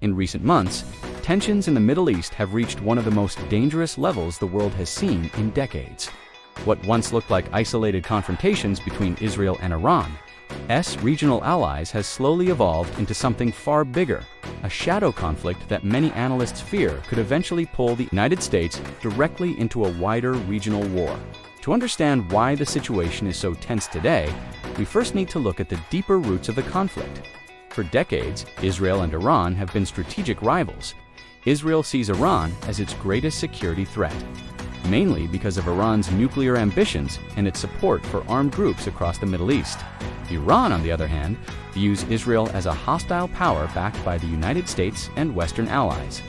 In recent months, tensions in the Middle East have reached one of the most dangerous levels the world has seen in decades. What once looked like isolated confrontations between Israel and Iran's regional allies has slowly evolved into something far bigger, a shadow conflict that many analysts fear could eventually pull the United States directly into a wider regional war. To understand why the situation is so tense today, we first need to look at the deeper roots of the conflict. For decades, Israel and Iran have been strategic rivals. Israel sees Iran as its greatest security threat, mainly because of Iran's nuclear ambitions and its support for armed groups across the Middle East. Iran, on the other hand, views Israel as a hostile power backed by the United States and Western allies,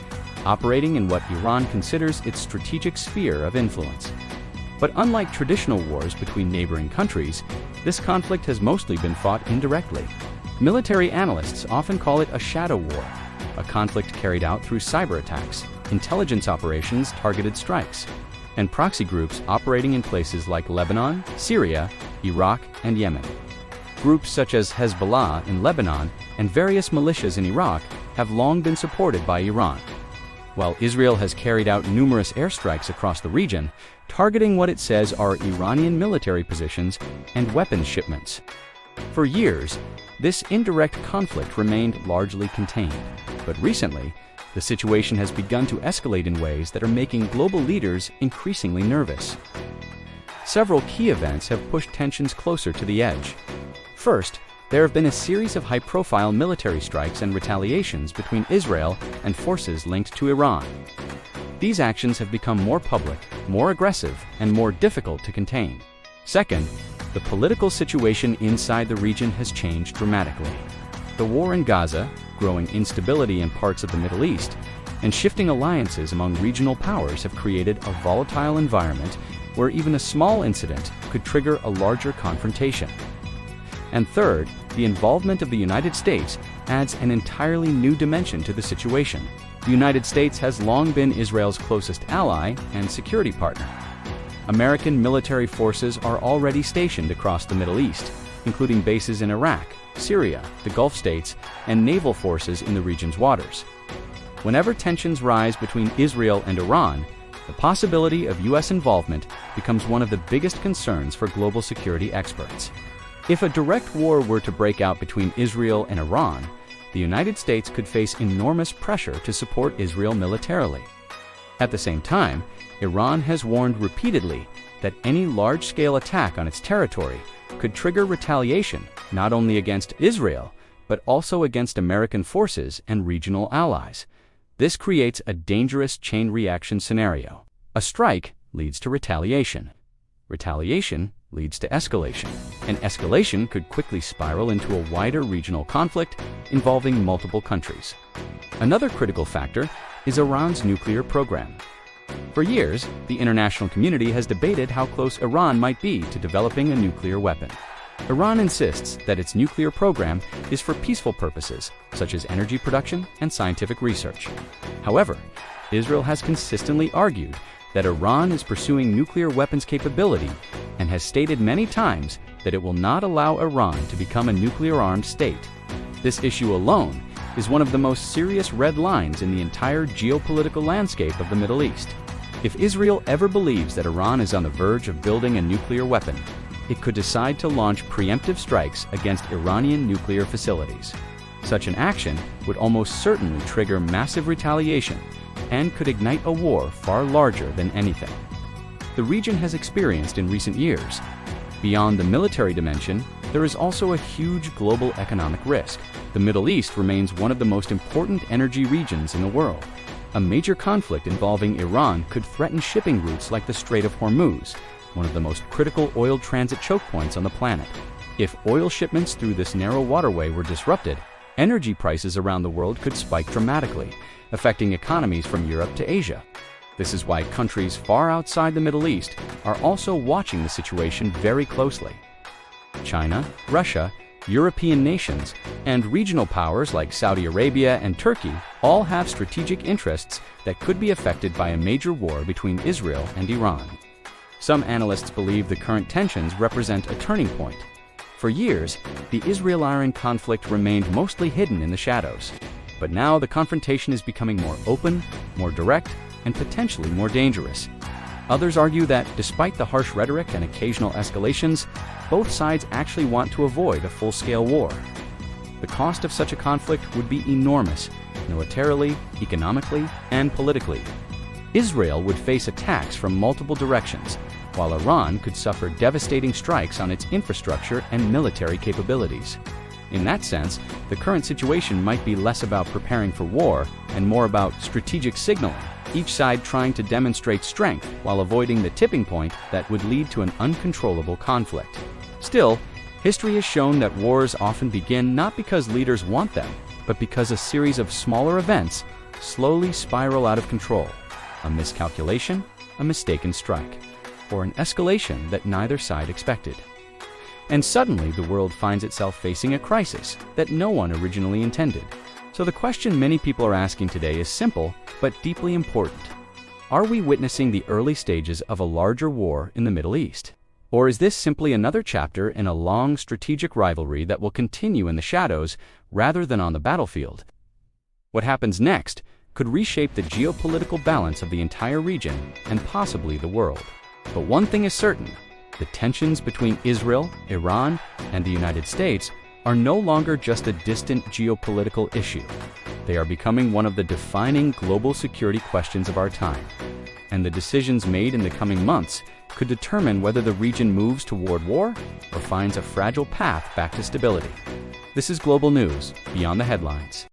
operating in what Iran considers its strategic sphere of influence. But unlike traditional wars between neighboring countries, this conflict has mostly been fought indirectly. Military analysts often call it a shadow war, a conflict carried out through cyber attacks, intelligence operations, targeted strikes, and proxy groups operating in places like Lebanon, Syria, Iraq, and Yemen. Groups such as Hezbollah in Lebanon and various militias in Iraq have long been supported by Iran, while Israel has carried out numerous airstrikes across the region, targeting what it says are Iranian military positions and weapons shipments. For years, this indirect conflict remained largely contained, but recently, the situation has begun to escalate in ways that are making global leaders increasingly nervous. Several key events have pushed tensions closer to the edge. First, there have been a series of high-profile military strikes and retaliations between Israel and forces linked to Iran. These actions have become more public, more aggressive, and more difficult to contain. Second, the political situation inside the region has changed dramatically. The war in Gaza, growing instability in parts of the Middle East, and shifting alliances among regional powers have created a volatile environment where even a small incident could trigger a larger confrontation. And third, the involvement of the United States adds an entirely new dimension to the situation. The United States has long been Israel's closest ally and security partner. American military forces are already stationed across the Middle East, including bases in Iraq, Syria, the Gulf states, and naval forces in the region's waters. Whenever tensions rise between Israel and Iran, the possibility of U.S. involvement becomes one of the biggest concerns for global security experts. If a direct war were to break out between Israel and Iran, the United States could face enormous pressure to support Israel militarily. At the same time, Iran has warned repeatedly that any large-scale attack on its territory could trigger retaliation not only against Israel, but also against American forces and regional allies. This creates a dangerous chain reaction scenario. A strike leads to retaliation. Retaliation leads to escalation. And escalation could quickly spiral into a wider regional conflict involving multiple countries. Another critical factor is Iran's nuclear program. For years, the international community has debated how close Iran might be to developing a nuclear weapon. Iran insists that its nuclear program is for peaceful purposes, such as energy production and scientific research. However, Israel has consistently argued that Iran is pursuing nuclear weapons capability and has stated many times that it will not allow Iran to become a nuclear-armed state. This issue alone is one of the most serious red lines in the entire geopolitical landscape of the Middle East. If Israel ever believes that Iran is on the verge of building a nuclear weapon, it could decide to launch preemptive strikes against Iranian nuclear facilities. Such an action would almost certainly trigger massive retaliation and could ignite a war far larger than anything the region has experienced in recent years. Beyond the military dimension, there is also a huge global economic risk. The Middle East remains one of the most important energy regions in the world. A major conflict involving Iran could threaten shipping routes like the Strait of Hormuz, one of the most critical oil transit choke points on the planet. If oil shipments through this narrow waterway were disrupted, energy prices around the world could spike dramatically, affecting economies from Europe to Asia. This is why countries far outside the Middle East are also watching the situation very closely. China, Russia, European nations, and regional powers like Saudi Arabia and Turkey all have strategic interests that could be affected by a major war between Israel and Iran. Some analysts believe the current tensions represent a turning point. For years, the Israel-Iran conflict remained mostly hidden in the shadows. But now the confrontation is becoming more open, more direct, and potentially more dangerous. Others argue that, despite the harsh rhetoric and occasional escalations, both sides actually want to avoid a full-scale war. The cost of such a conflict would be enormous, militarily, economically, and politically. Israel would face attacks from multiple directions, while Iran could suffer devastating strikes on its infrastructure and military capabilities. In that sense, the current situation might be less about preparing for war and more about strategic signaling, each side trying to demonstrate strength while avoiding the tipping point that would lead to an uncontrollable conflict. Still, history has shown that wars often begin not because leaders want them, but because a series of smaller events slowly spiral out of control. A miscalculation, a mistaken strike, or an escalation that neither side expected. And suddenly the world finds itself facing a crisis that no one originally intended. So the question many people are asking today is simple, but deeply important. Are we witnessing the early stages of a larger war in the Middle East? Or is this simply another chapter in a long strategic rivalry that will continue in the shadows rather than on the battlefield? What happens next could reshape the geopolitical balance of the entire region and possibly the world. But one thing is certain: the tensions between Israel, Iran, and the United States are no longer just a distant geopolitical issue. They are becoming one of the defining global security questions of our time. And the decisions made in the coming months could determine whether the region moves toward war or finds a fragile path back to stability. This is Global News, Beyond the Headlines.